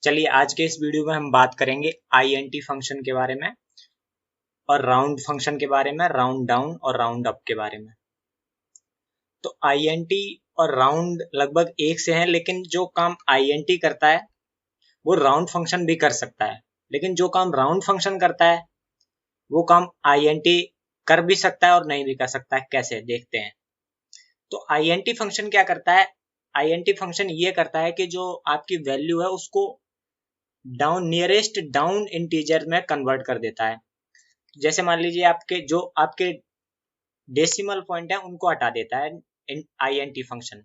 चलिए आज के इस वीडियो में हम बात करेंगे आईएनटी फंक्शन के बारे में और राउंड फंक्शन के बारे में, राउंड डाउन और राउंड अप के बारे में। तो आईएनटी और राउंड लगभग एक से हैं, लेकिन जो काम आईएनटी करता है वो राउंड फंक्शन भी कर सकता है, लेकिन जो काम राउंड फंक्शन करता है वो काम आईएनटी कर भी सकता है और नहीं भी कर सकता है। कैसे, देखते हैं। तो आईएनटी फंक्शन क्या करता है? आईएनटी फंक्शन ये करता है कि जो आपकी वैल्यू है उसको डाउन नियरेस्ट डाउन इंटीजर में कन्वर्ट कर देता है। जैसे मान लीजिए आपके जो आपके डेसिमल पॉइंट है उनको हटा देता है आईएनटी फंक्शन,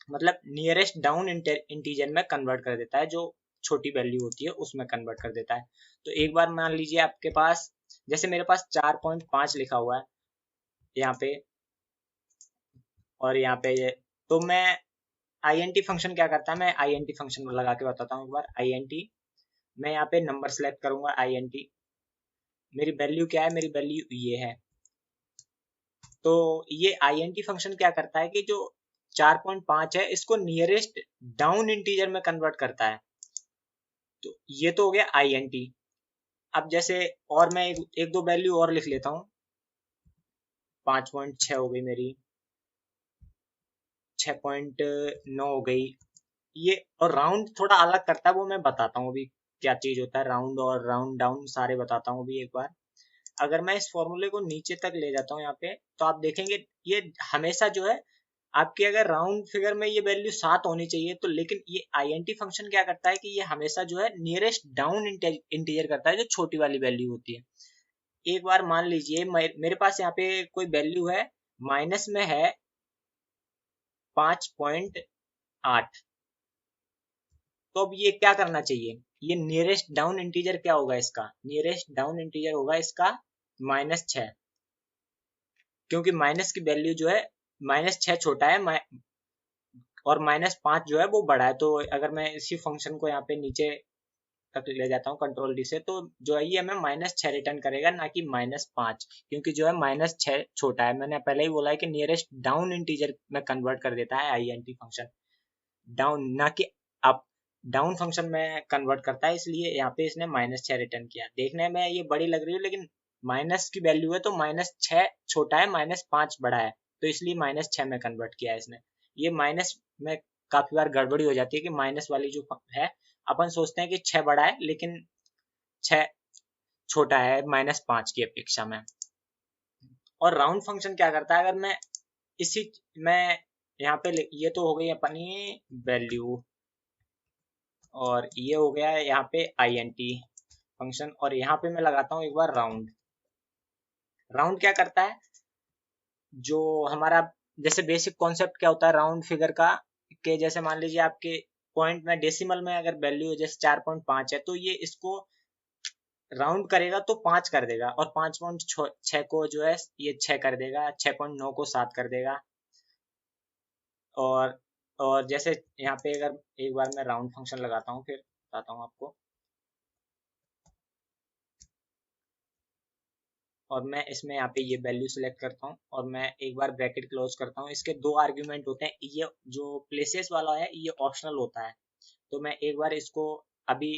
मतलब नियरेस्ट डाउन इंटीजर में कन्वर्ट कर देता है, जो छोटी वैल्यू होती है उसमें कन्वर्ट कर देता है। तो एक बार मान लीजिए आपके पास, जैसे मेरे पास 4.5 लिखा हुआ है यहाँ पे और यहाँ पे ये, तो मैं आईएनटी फंक्शन क्या करता है, मैं आईएनटी फंक्शन लगा के बताता हूँ एक बार। आईएनटी, मैं यहाँ पे नंबर सेलेक्ट करूंगा। आईएनटी, मेरी वैल्यू क्या है? मेरी वैल्यू ये है। तो ये आईएनटी फंक्शन क्या करता है कि जो 4.5 है इसको नियरेस्ट डाउन इंटीजर में कन्वर्ट करता है। तो ये तो हो गया आईएनटी। अब जैसे और मैं एक दो वैल्यू और लिख लेता हूँ। 5.6 हो गई मेरी, 6.9 हो गई ये। और राउंड थोड़ा अलग करता है, वो मैं बताता हूँ अभी क्या चीज होता है। राउंड और राउंड डाउन सारे बताता हूँ अभी एक बार। अगर मैं इस फॉर्मूले को नीचे तक ले जाता हूँ यहाँ पे, तो आप देखेंगे ये हमेशा जो है आपके, अगर राउंड फिगर में ये वैल्यू 7 होनी चाहिए तो, लेकिन ये आईएनटी फंक्शन क्या करता है कि ये हमेशा जो है नियरेस्ट डाउन इंटीजर करता है, जो छोटी वाली वैल्यू होती है। एक बार मान लीजिए मेरे पास यहाँ पे कोई वैल्यू है, माइनस में है 5.8। तो अब ये क्या करना चाहिए? ये नियरेस्ट डाउन इंटीजर क्या होगा इसका? नियरेस्ट डाउन इंटीजर होगा इसका -6, क्योंकि माइनस की वैल्यू जो है, -6 छोटा है और -5 जो है वो बड़ा है। तो अगर मैं इसी फंक्शन को यहाँ पे नीचे तक ले जाता हूँ कंट्रोल डी से, तो जो है ये हमें -6 रिटर्न करेगा, ना कि -5, क्योंकि जो है -6 छोटा है। मैंने पहले ही बोला है कि नियरेस्ट डाउन इंटीजर में कन्वर्ट कर देता है आईएनटी फंक्शन, डाउन ना कि अप। डाउन फंक्शन में कन्वर्ट करता है, इसलिए यहाँ पे इसने -6 रिटर्न किया। देखने में ये बड़ी लग रही है, लेकिन माइनस की वैल्यू है तो -6 छोटा है, -5 बड़ा है, तो इसलिए -6 में कन्वर्ट किया है इसने। ये माइनस में काफी बार गड़बड़ी हो जाती है कि माइनस वाली जो है, अपन सोचते हैं कि 6 बड़ा है, लेकिन 6 छोटा है -5 की अपेक्षा में। और राउंड फंक्शन क्या करता है, अगर मैं इसी मैं यहाँ पे ये तो हो गई अपनी वैल्यू, और ये हो गया है यहाँ पे आईएनटी फंक्शन, और यहाँ पे मैं लगाता हूँ एक बार राउंड। राउंड क्या करता है, जो हमारा जैसे बेसिक कॉन्सेप्ट क्या होता है राउंड फिगर का, कि जैसे मान लीजिए आपके पॉइंट में डेसिमल में अगर वैल्यू जैसे 4.5 है, तो ये इसको राउंड करेगा तो 5 कर देगा, और 5.6 को जो है ये 6 कर देगा, 6.9 को 7 कर देगा। और और जैसे यहाँ पे अगर एक बार मैं राउंड फंक्शन लगाता हूँ, फिर बताता हूँ आपको। और मैं इसमें यहाँ पे ये वैल्यू सिलेक्ट करता हूँ, और मैं एक बार ब्रैकेट क्लोज करता हूँ। इसके दो आर्ग्यूमेंट होते हैं, ये जो प्लेसेस वाला है ये ऑप्शनल होता है, तो मैं एक बार इसको अभी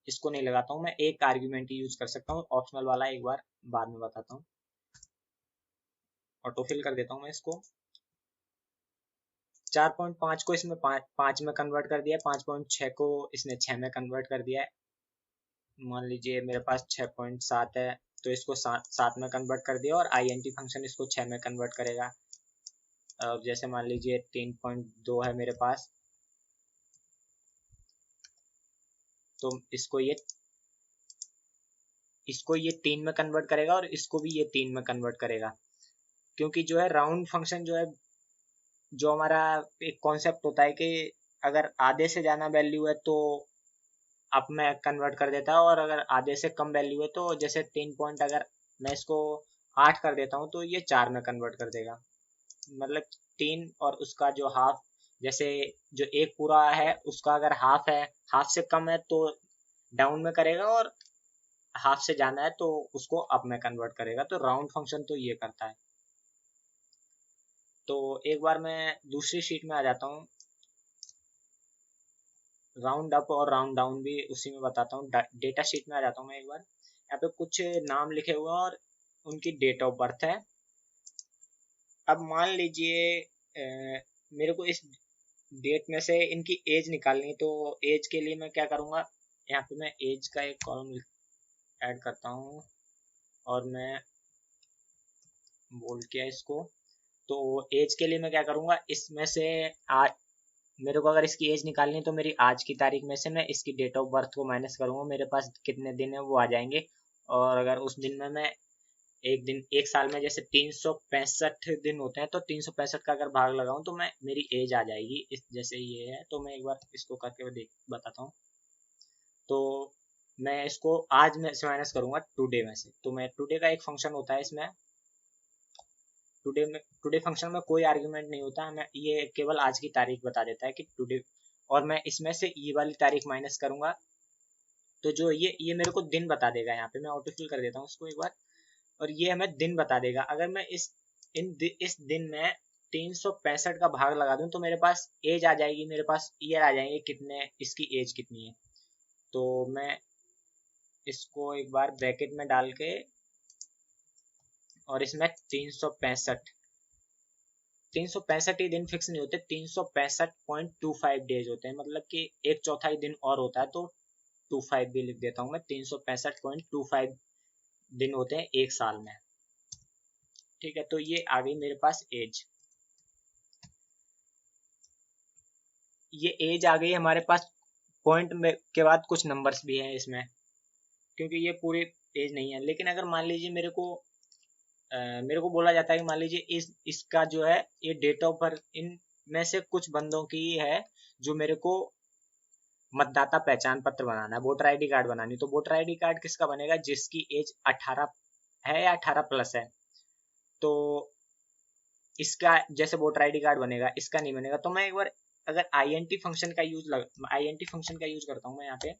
इसको नहीं लगाता हूँ। मैं एक आर्ग्यूमेंट ही यूज कर सकता हूँ, ऑप्शनल वाला एक बार बाद में बताता हूँ। ऑटोफिल कर देता हूँ मैं इसको। 4.5 को इसमें 5 में कन्वर्ट कर दिया, 5.6 को इसने 6 में कन्वर्ट कर दिया है। मान लीजिए मेरे पास 6.7 है, तो इसको 7 में कन्वर्ट कर दिया, और आईएनटी फंक्शन इसको 6 में कन्वर्ट करेगा। अब जैसे मान लीजिए 3.2 है मेरे पास, तो इसको ये 3 में कन्वर्ट करेगा, और इसको भी ये 3 में कन्वर्ट करेगा, क्योंकि जो है राउंड फंक्शन जो है, जो हमारा एक कॉन्सेप्ट होता है कि अगर आधे से ज्यादा वैल्यू है तो अप में कन्वर्ट कर देता है, और अगर आधे से कम वैल्यू है तो जैसे 3 पॉइंट, अगर मैं इसको 8 कर देता हूँ तो ये 4 में कन्वर्ट कर देगा। मतलब 3 और उसका जो हाफ, जैसे जो एक पूरा है उसका अगर हाफ है, हाफ से कम है तो डाउन में करेगा, और हाफ से ज्यादा है तो उसको अप में कन्वर्ट करेगा। तो राउंड फंक्शन तो ये करता है। तो एक बार मैं दूसरी शीट में आ जाता हूँ। राउंड अप और राउंड डाउन भी उसी में बताता हूँ। डेटा शीट में आ जाता हूँ मैं एक बार। यहाँ पे कुछ नाम लिखे हुए हैं और उनकी डेट ऑफ बर्थ है। अब मान लीजिए मेरे को इस डेट में से इनकी एज निकालनी है, तो एज के लिए मैं क्या करूँगा, यहाँ पे मैं एज का एक कॉलम ऐड करता हूँ और मैं बोल किया इसको। तो एज के लिए मैं क्या करूँगा, इसमें से आज मेरे को अगर इसकी एज निकालनी है तो मेरी आज की तारीख में से मैं इसकी डेट ऑफ बर्थ को माइनस करूँगा, मेरे पास कितने दिन है वो आ जाएंगे। और अगर उस दिन में मैं एक दिन, एक साल में जैसे 365 दिन होते हैं, तो 365 का अगर भाग लगाऊं तो मैं मेरी एज आ जाएगी। इस जैसे ये है, तो मैं एक बार इसको करके देख बताता हूँ। तो मैं इसको आज में से माइनस करूंगा टुडे में से, तो मैं टुडे का एक फंक्शन होता है इसमें। टुडे फंक्शन में कोई आर्ग्यूमेंट नहीं होता, मैं ये केवल आज की तारीख बता देता है कि टुडे, और मैं इसमें से ये वाली तारीख माइनस करूंगा, तो जो ये मेरे को दिन बता देगा। यहाँ पे मैं ऑटोफिल कर देता हूँ इसको एक बार, और ये हमें दिन बता देगा। अगर मैं इस दिन में 365 का भाग लगा दूं तो मेरे पास एज आ जाएगी, मेरे पास ईयर आ जाएंगे कितने, इसकी एज कितनी है। तो मैं इसको एक बार ब्रैकेट में डाल के, और इसमें 365 ही दिन फिक्स नहीं होते, 365.25 डेज होते हैं, मतलब कि एक चौथाई दिन और होता है, तो 25 भी लिख देता हूँ मैं। 365.25 दिन होते हैं एक साल में। ठीक है, तो ये आ गई मेरे पास एज। ये एज आ गई हमारे पास। पॉइंट में के बाद कुछ नंबर्स भी हैं इसमें, क्योंकि ये पूरी एज नहीं है। लेकिन अगर मान लीजिए मेरे को बोला जाता है कि मान लीजिए इसका जो है ये डेट ऑफ बर्थ इन में से कुछ बंदों की है जो मेरे को मतदाता पहचान पत्र बनाना है, वोटर आईडी कार्ड बनानी, तो वोटर आईडी कार्ड किसका बनेगा, जिसकी एज 18 है या 18 प्लस है। तो इसका जैसे वोटर आईडी कार्ड बनेगा, इसका नहीं बनेगा। तो मैं एक बार अगर आईएनटी फंक्शन का यूज करता हूँ मैं यहाँ पे।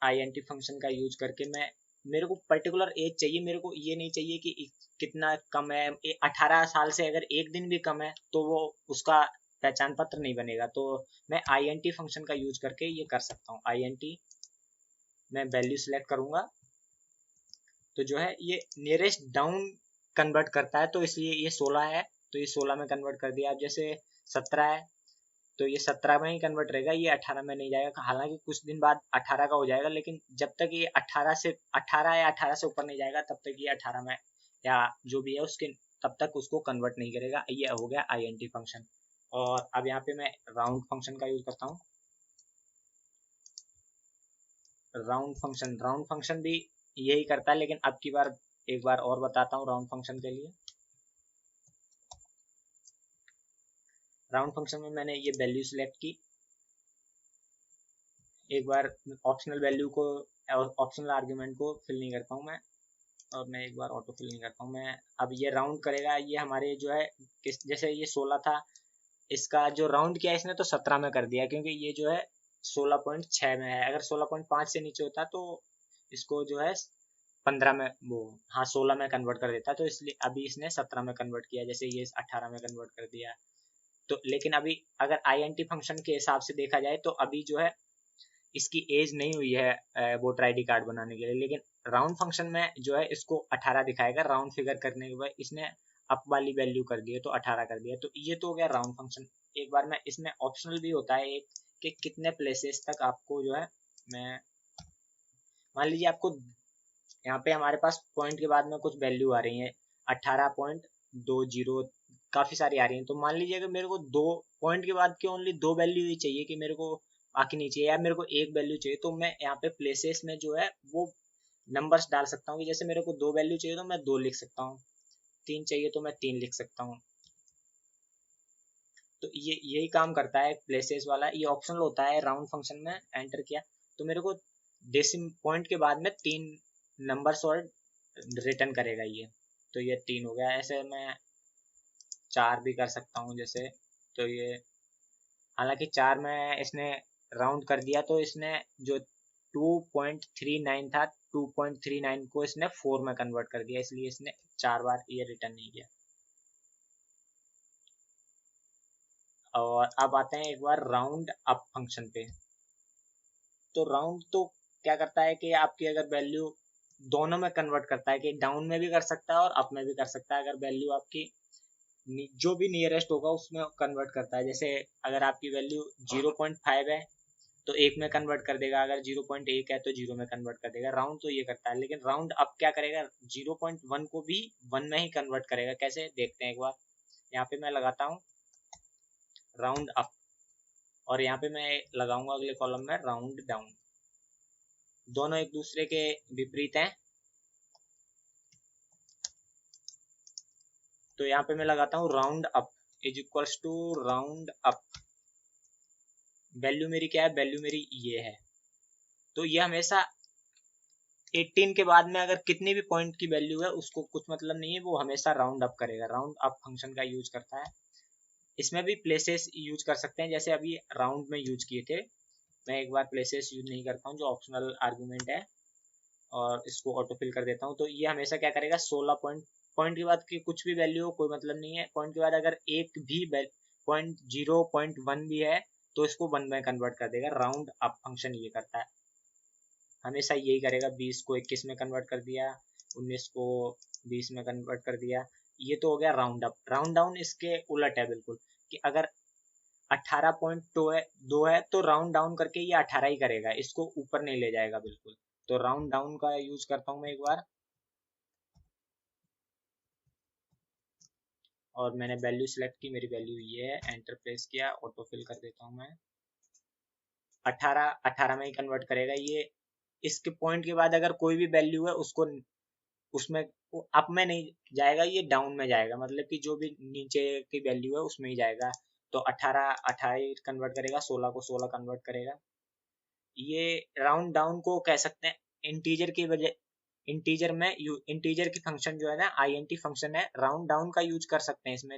आईएनटी फंक्शन का यूज करके मैं, मेरे को पर्टिकुलर एज चाहिए, मेरे को ये नहीं चाहिए कि कितना कम है। 18 साल से अगर एक दिन भी कम है तो वो उसका पहचान पत्र नहीं बनेगा। तो मैं आईएनटी फंक्शन का यूज करके ये कर सकता हूँ। आईएनटी मैं वैल्यू सिलेक्ट करूंगा, तो जो है ये नियरेस्ट डाउन कन्वर्ट करता है, तो इसलिए ये 16 है, तो ये 16 में कन्वर्ट कर दिया। अब जैसे 17 है, तो ये 17 में ही कन्वर्ट रहेगा, ये 18 में नहीं जाएगा। हालांकि कुछ दिन बाद 18 का हो जाएगा, लेकिन जब तक ये 18 या 18 से ऊपर नहीं जाएगा तब तक ये 18 में या जो भी है उसके, तब तक उसको कन्वर्ट नहीं करेगा। ये हो गया आईएनटी फंक्शन। और अब यहाँ पे मैं राउंड फंक्शन का यूज करता हूँ। राउंड फंक्शन भी यही करता है, लेकिन अब की बार एक बार और बताता हूँ राउंड फंक्शन के लिए। राउंड फंक्शन में मैंने ये वैल्यू सिलेक्ट की, एक बार ऑप्शनल वैल्यू को, ऑप्शनल आर्ग्यूमेंट को फिल नहीं करता हूँ मैं, और मैं एक बार ऑटो फिल नहीं करता हूँ मैं। अब ये राउंड करेगा, ये हमारे जो है जैसे ये 16 था, इसका जो राउंड किया इसने तो 17 में कर दिया, क्योंकि ये जो है 16.6 में है। अगर 16.5 से नीचे होता तो इसको जो है 15 में, वो हाँ 16 में कन्वर्ट कर देता, तो इसलिए अभी इसने 17 में कन्वर्ट किया, जैसे ये 18 में कन्वर्ट कर दिया। तो लेकिन अभी अगर आईएनटी फंक्शन के हिसाब से देखा जाए तो अभी जो है इसकी एज नहीं हुई है वोटर आईडी कार्ड बनाने के लिए, लेकिन राउंड फंक्शन में जो है इसको 18 दिखाएगा। राउंड फिगर करने के बाद इसने अप वाली वैल्यू कर दी है, तो 18 कर दिया। तो ये तो हो गया राउंड फंक्शन। एक बार मैं इसमें ऑप्शनल भी होता है एक, कि कितने प्लेसेस तक आपको जो है, मैं मान लीजिए आपको यहाँ पे हमारे पास पॉइंट के बाद में कुछ वैल्यू आ रही है 18.20, काफी सारी आ रही है। तो मान लीजिए अगर मेरे को दो पॉइंट के बाद के ओनली दो वैल्यू ही चाहिए, कि मेरे को बाकी नहीं चाहिए, या मेरे को एक वैल्यू चाहिए, तो मैं यहाँ पे प्लेसेस में जो है वो नंबर्स डाल सकता हूँ, कि जैसे मेरे को दो वैल्यू चाहिए तो मैं दो लिख सकता हूँ, तीन चाहिए तो मैं तीन लिख सकता हूँ। तो ये यही काम करता है प्लेसेस वाला। ये ऑप्शनल होता है राउंड फंक्शन में। एंटर किया तो मेरे को डेसिम पॉइंट के बाद में तीन नंबर्स और रिटर्न करेगा ये। तो ये तीन हो गया। ऐसे मैं चार भी कर सकता हूँ जैसे, तो ये हालांकि चार में इसने राउंड कर दिया, तो इसने जो 2.39 था, 2.39 को इसने 4 में कन्वर्ट कर दिया, इसलिए इसने चार बार ये रिटर्न नहीं किया। और अब आते हैं एक बार राउंड अप फंक्शन पे। तो राउंड तो क्या करता है कि आपकी अगर वैल्यू दोनों में कन्वर्ट करता है, कि डाउन में भी कर सकता है और अप में भी कर सकता है। अगर वैल्यू आपकी जो भी नियरेस्ट होगा उसमें कन्वर्ट करता है। जैसे अगर आपकी वैल्यू 0.5 है तो एक में कन्वर्ट कर देगा, अगर 0.1 है तो 0 में कन्वर्ट कर देगा। राउंड तो ये करता है, लेकिन राउंड अप क्या करेगा, 0.1 को भी 1 में ही कन्वर्ट करेगा। कैसे देखते हैं एक बार। यहाँ पे मैं लगाता हूँ राउंड अप और यहाँ पे मैं लगाऊंगा अगले कॉलम में राउंड डाउन। दोनों एक दूसरे के विपरीत हैं। तो यहाँ पे मैं लगाता हूँ round up is equals to round up. Value मेरी क्या है, वैल्यू मेरी ये है। तो ये हमेशा 18 के बाद में अगर कितनी भी पॉइंट की वैल्यू है उसको कुछ मतलब नहीं है, वो हमेशा राउंड अप करेगा। राउंड अप फंक्शन का यूज करता है। इसमें भी प्लेसेस यूज कर सकते हैं, जैसे अभी राउंड में यूज किए थे। मैं एक बार प्लेसेस यूज नहीं करता हूँ, जो ऑप्शनल आर्गुमेंट है, और इसको ऑटो फिल कर देता हूँ। तो ये हमेशा क्या करेगा, 16 पॉइंट के बाद की कुछ भी वैल्यू हो कोई मतलब नहीं है। पॉइंट के बाद अगर एक भी पॉइंट 0.1 भी है तो इसको 1 में कन्वर्ट कर देगा। राउंड अप फंक्शन ये करता है, हमेशा यही करेगा। 20 को 21 में कन्वर्ट कर दिया, 19 को 20 में कन्वर्ट कर दिया। ये तो हो गया राउंड अप। राउंड डाउन इसके उलट है बिल्कुल, कि अगर 18.2 है तो राउंड डाउन करके ये 18 ही करेगा, इसको ऊपर नहीं ले जाएगा बिल्कुल। तो राउंड डाउन का यूज करता हूँ मैं एक बार, और मैंने वैल्यू सिलेक्ट की, मेरी वैल्यू ये है, एंटर प्रेस किया, ऑटो फिल कर देता हूँ मैं। 18 में ही कन्वर्ट करेगा ये। इसके पॉइंट के बाद अगर कोई भी वैल्यू है उसको उसमें अप में नहीं जाएगा, ये डाउन में जाएगा। मतलब कि जो भी नीचे की वैल्यू है उसमें ही जाएगा। तो 18 कन्वर्ट करेगा, 16 को 16 कन्वर्ट करेगा। ये राउंड डाउन को कह सकते हैं इंटीजर की वजह, इंटीजर की फंक्शन जो है ना आईएनटी फंक्शन है, राउंड डाउन का यूज कर सकते हैं इसमें।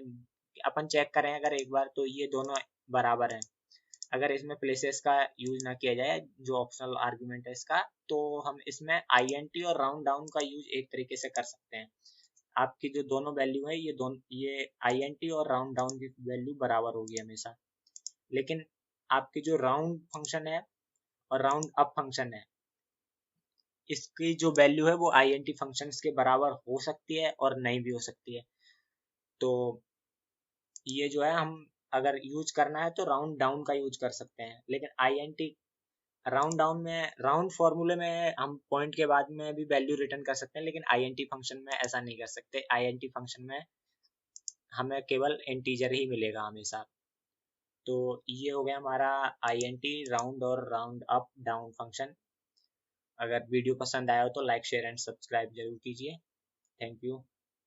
अपन चेक करें अगर एक बार, तो ये दोनों बराबर हैं। अगर इसमें प्लेसेस का यूज ना किया जाए, जो ऑप्शनल आर्गुमेंट है इसका, तो हम इसमें आईएनटी और राउंड डाउन का यूज एक तरीके से कर सकते हैं। आपकी जो दोनों वैल्यू है, ये आईएनटी और राउंड डाउन की वैल्यू बराबर होगी हमेशा। लेकिन आपकी जो राउंड फंक्शन है और राउंड अप फंक्शन है, इसकी जो वैल्यू है वो आईएनटी फंक्शंस के बराबर हो सकती है और नहीं भी हो सकती है। तो ये जो है, हम अगर यूज करना है तो राउंड डाउन का यूज कर सकते हैं। लेकिन आईएनटी राउंड डाउन में, राउंड फॉर्मूले में हम पॉइंट के बाद में भी वैल्यू रिटर्न कर सकते हैं, लेकिन आईएनटी फंक्शन में ऐसा नहीं कर सकते। आईएनटी फंक्शन में हमें केवल इंटीजर ही मिलेगा हमेशा। तो ये हो गया हमारा आईएनटी, राउंड और राउंड अप डाउन फंक्शन। अगर वीडियो पसंद आया हो तो लाइक शेयर एंड सब्सक्राइब जरूर कीजिए। Thank you.